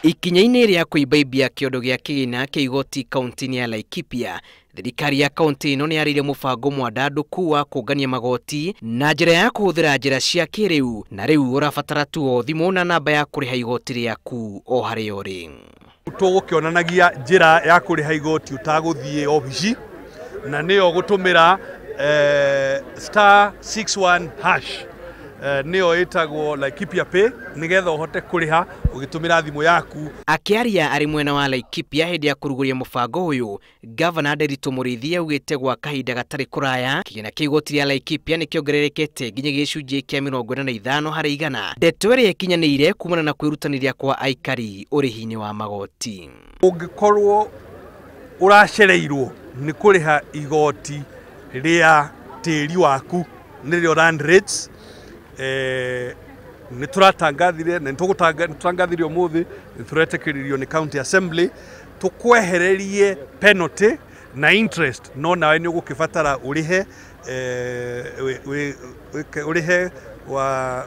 Ikinya-inĩ rĩa kũimbaimbia kĩondo gĩa kĩgĩna kĩa igoti kaunti-inĩ ya Laikipia, thirikari ya kaunti ĩno nĩyarĩire mũbango mwandandũku wa kũngania magoti na njĩra ya kũhũthĩra njĩra cia kiriu, na rĩu ũrabatara tu o thimũ na namba ya kũrĩha igoti rĩaku o harĩa ũrĩ. Tũgũkĩonanagia njĩra ya kũrĩha igoti ũtagũthiĩ obici, na nĩyo gũtũmĩra *61# nĩyo ĩtagwo Laikipia Pay, nĩgetha ũhote kũrĩha ũgĩtũmĩra thimũ yaku. Akĩaria arĩ mwena wa Laikipia hĩndĩ ya kũruguria mũbango ũyũ, Gavana Mũrĩithi augĩte gwa kahinda gatarĩ kũraya kĩgĩna kĩa igoti rĩa Laikipia nĩkĩongererekete nginya gĩcunjĩ kĩa 45%. Ndeto ĩrĩa ĩkinyanĩire kumana na kwĩrutanĩria kwa aikari ũrĩhi-inĩ wa magoti. Ũngĩkorwo ũracereirwo nĩ kũrĩha igoti rĩa tĩri waku nĩrĩo land rates, nĩtũratangathire na nĩtũtangathire ũmũthĩ, nĩtũretĩkĩririo nĩ County Assembly tũkwehererie penalty na interest, no nawe nĩũgũkĩbatara ũrĩhe wa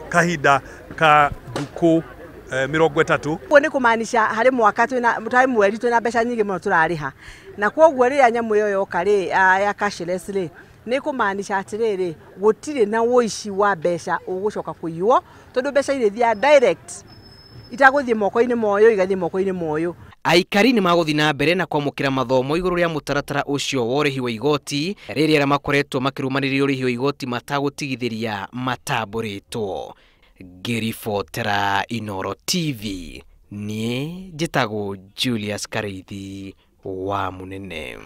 kahinda ka thikũ 30. Ũguo nĩ kũmaanisha harĩ mwaka twĩna mweri twĩna mbeca nyingĩ mũno tũrarĩha, na kwoguo rĩrĩa nyamũ ĩyo yoka ya cashless nĩ kũmaanisha atĩrĩrĩ, gũtirĩ na ũici wa mbeca ũgũcoka kũiywo, tondũ mbeca irĩthia direct itagũthiĩ moko-inĩ moyo igathiĩ moko-inĩ moyo. Aikari nĩ magũthiĩ na mbere na kwamũkĩra mathomo igũrũ rĩa mutaratara ũcio wa ũrĩhi wa igoti, rĩrĩa arĩa makoretwo makĩrũmanĩrĩria ũrĩhi wa igoti matagũtigithĩria matambũrĩtwo. Ngĩribotera Inooro TV, niĩ njĩtagwo Julius Kareithi wa Munene.